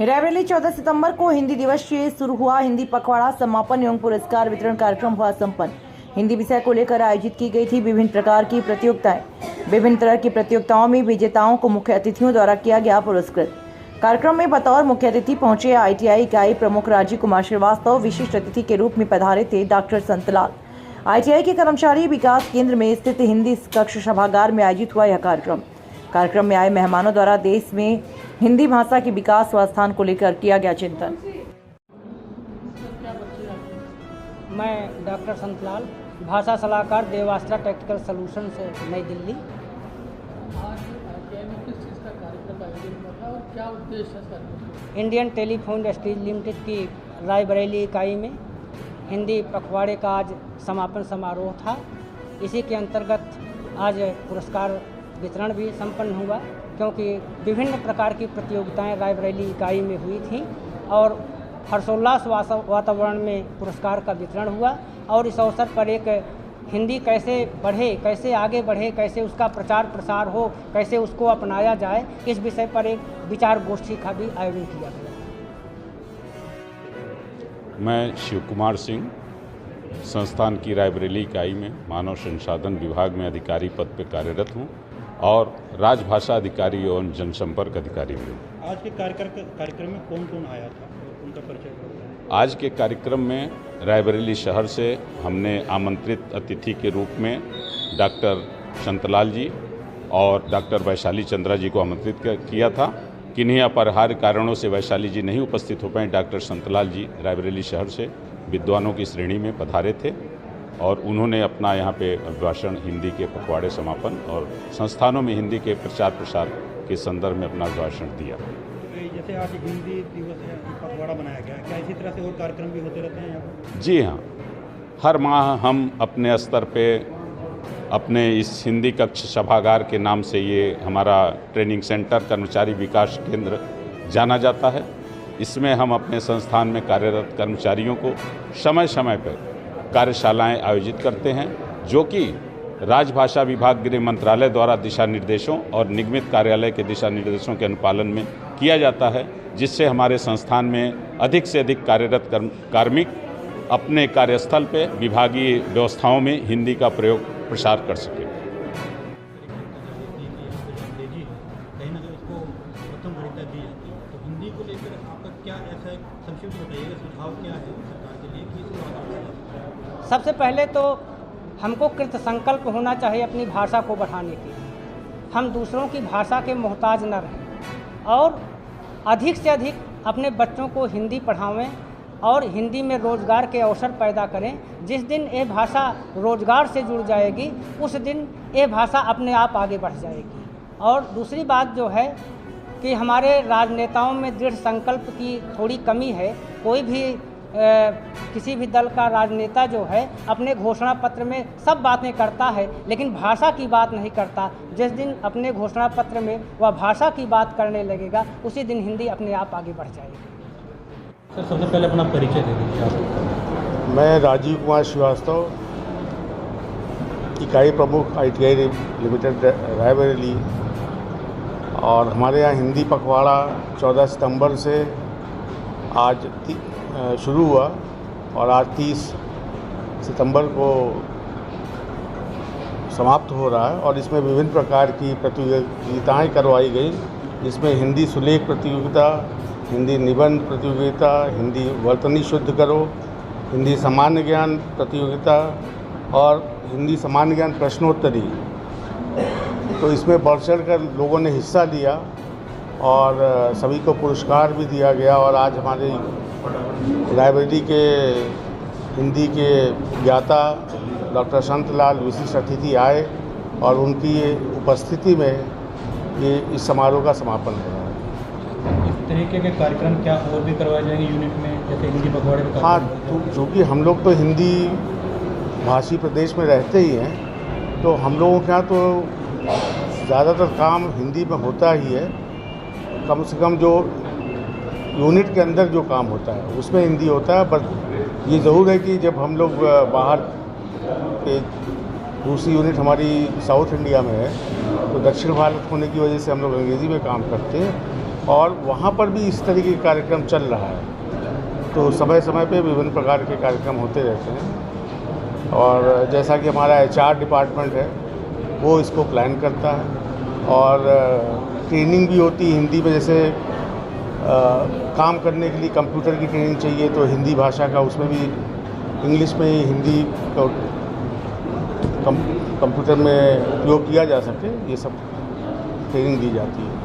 रायबरेली 14 सितंबर को हिंदी दिवस से शुरू हुआ हिंदी पखवाड़ा समापन एवं पुरस्कार वितरण कार्यक्रम हुआ संपन्न। हिंदी विषय को लेकर आयोजित की गई थी विभिन्न प्रकार की प्रतियोगिताएं। विभिन्न तरह की प्रतियोगिताओं में विजेताओं को मुख्य अतिथियों द्वारा किया गया पुरस्कृत। कार्यक्रम में बतौर मुख्य अतिथि पहुंचे ITI इकाई प्रमुख राजीव कुमार श्रीवास्तव। विशिष्ट अतिथि के रूप में पधारे थे डॉक्टर संतलाल। ITI के कर्मचारी विकास केंद्र में स्थित हिंदी कक्ष सभागार में आयोजित हुआ यह कार्यक्रम में आए मेहमानों द्वारा देश में हिंदी भाषा के विकास व स्थान को लेकर किया गया चिंतन। मैं डॉक्टर संतलाल, भाषा सलाहकार देवास्त्रा टेक्निकल सॉल्यूशन से नई दिल्ली। क्या उद्देश्य है? इंडियन टेलीफोन इंडस्ट्रीज लिमिटेड की रायबरेली इकाई में हिंदी पखवाड़े का आज समापन समारोह था। इसी के अंतर्गत आज पुरस्कार वितरण भी संपन्न हुआ, क्योंकि विभिन्न प्रकार की प्रतियोगिताएं रायबरेली इकाई में हुई थीं और हर्षोल्लास वातावरण में पुरस्कार का वितरण हुआ। और इस अवसर पर एक हिंदी कैसे बढ़े, कैसे आगे बढ़े, कैसे उसका प्रचार प्रसार हो, कैसे उसको अपनाया जाए, इस विषय पर एक विचार गोष्ठी का भी आयोजन किया गया। मैं शिव कुमार सिंह, संस्थान की रायबरेली इकाई में मानव संसाधन विभाग में अधिकारी पद पर कार्यरत हूँ और राजभाषा अधिकारी एवं जनसंपर्क अधिकारी भी हूँ। आज के कार्यक्रम में कौन कौन आया था, उनका परिचय करें। आज के कार्यक्रम में रायबरेली शहर से हमने आमंत्रित अतिथि के रूप में डॉक्टर संतलाल जी और डॉक्टर वैशाली चंद्रा जी को आमंत्रित किया था। किन्हीं अपरिहार्य कारणों से वैशाली जी नहीं उपस्थित हो पाए। डॉक्टर संतलाल जी रायबरेली शहर से विद्वानों की श्रेणी में पधारे थे और उन्होंने अपना यहाँ पे अभिभाषण हिंदी के पखवाड़े समापन और संस्थानों में हिंदी के प्रचार प्रसार के संदर्भ में अपना अभिभाषण दिया। जैसे आज हिंदी दिवस है, पखवाड़ा बनाया गया, क्या इसी तरह से और कार्यक्रम भी होते रहते हैं यहाँ पर? जी हाँ, हर माह हम अपने स्तर पे अपने इस हिंदी कक्ष सभागार के नाम से ये हमारा ट्रेनिंग सेंटर कर्मचारी विकास केंद्र जाना जाता है। इसमें हम अपने संस्थान में कार्यरत कर्मचारियों को समय समय पर कार्यशालाएं आयोजित करते हैं, जो कि राजभाषा विभाग गृह मंत्रालय द्वारा दिशा निर्देशों और निगमित कार्यालय के दिशा निर्देशों के अनुपालन में किया जाता है, जिससे हमारे संस्थान में अधिक से अधिक कार्यरत कार्मिक अपने कार्यस्थल पे विभागीय व्यवस्थाओं में हिंदी का प्रयोग प्रसार कर सके। हिंदी को लेकर आपका क्या ऐसा संक्षिप्त बताइएगा, सुझाव क्या है सरकार के लिए कि इसको आगे बढ़ाया? सबसे पहले तो हमको कृत संकल्प होना चाहिए अपनी भाषा को बढ़ाने की। हम दूसरों की भाषा के मोहताज न रहें और अधिक से अधिक अपने बच्चों को हिंदी पढ़ावें और हिंदी में रोज़गार के अवसर पैदा करें। जिस दिन ये भाषा रोज़गार से जुड़ जाएगी, उस दिन ये भाषा अपने आप आगे बढ़ जाएगी। और दूसरी बात जो है कि हमारे राजनेताओं में दृढ़ संकल्प की थोड़ी कमी है। कोई भी किसी भी दल का राजनेता जो है अपने घोषणा पत्र में सब बातें करता है, लेकिन भाषा की बात नहीं करता। जिस दिन अपने घोषणा पत्र में वह भाषा की बात करने लगेगा, उसी दिन हिंदी अपने आप आगे बढ़ जाएगी। सर, सबसे पहले अपना परिचय दे दीजिए। मैं राजीव कुमार श्रीवास्तव, इकाई प्रमुख ITI लिमिटेड रायबरेली। और हमारे यहाँ हिंदी पखवाड़ा 14 सितंबर से आज शुरू हुआ और आज 30 सितंबर को समाप्त हो रहा है। और इसमें विभिन्न प्रकार की प्रतियोगिताएं करवाई गई, जिसमें हिंदी सुलेख प्रतियोगिता, हिंदी निबंध प्रतियोगिता, हिंदी वर्तनी शुद्ध करो, हिंदी सामान्य ज्ञान प्रतियोगिता और हिंदी सामान्य ज्ञान प्रश्नोत्तरी। तो इसमें बढ़ चढ़ कर लोगों ने हिस्सा लिया और सभी को पुरस्कार भी दिया गया। और आज हमारे रायबरेली के हिंदी के ज्ञाता डॉक्टर संतलाल विशिष्ट अतिथि आए और उनकी उपस्थिति में ये इस समारोह का समापन हो रहा है। इस तरीके के कार्यक्रम क्या और भी करवाए जाएंगे यूनिट में, जैसे हिंदी पखवाड़े में? हाँ, चूँकि हम लोग तो हिंदी भाषी प्रदेश में रहते ही हैं, तो हम लोगों के यहाँ तो ज़्यादातर काम हिंदी में होता ही है। कम से कम जो यूनिट के अंदर जो काम होता है उसमें हिंदी होता है। बट ये ज़रूर है कि जब हम लोग बाहर के दूसरी यूनिट हमारी साउथ इंडिया में है, तो दक्षिण भारत होने की वजह से हम लोग अंग्रेज़ी में काम करते हैं। और वहाँ पर भी इस तरीके का कार्यक्रम चल रहा है। तो समय समय पे विभिन्न प्रकार के कार्यक्रम होते रहते हैं और जैसा कि हमारा HR डिपार्टमेंट है वो इसको प्लान करता है और ट्रेनिंग भी होती है हिंदी में। जैसे काम करने के लिए कंप्यूटर की ट्रेनिंग चाहिए तो हिंदी भाषा का, उसमें भी इंग्लिश में ही हिंदी को कंप्यूटर में उपयोग किया जा सके, ये सब ट्रेनिंग दी जाती है।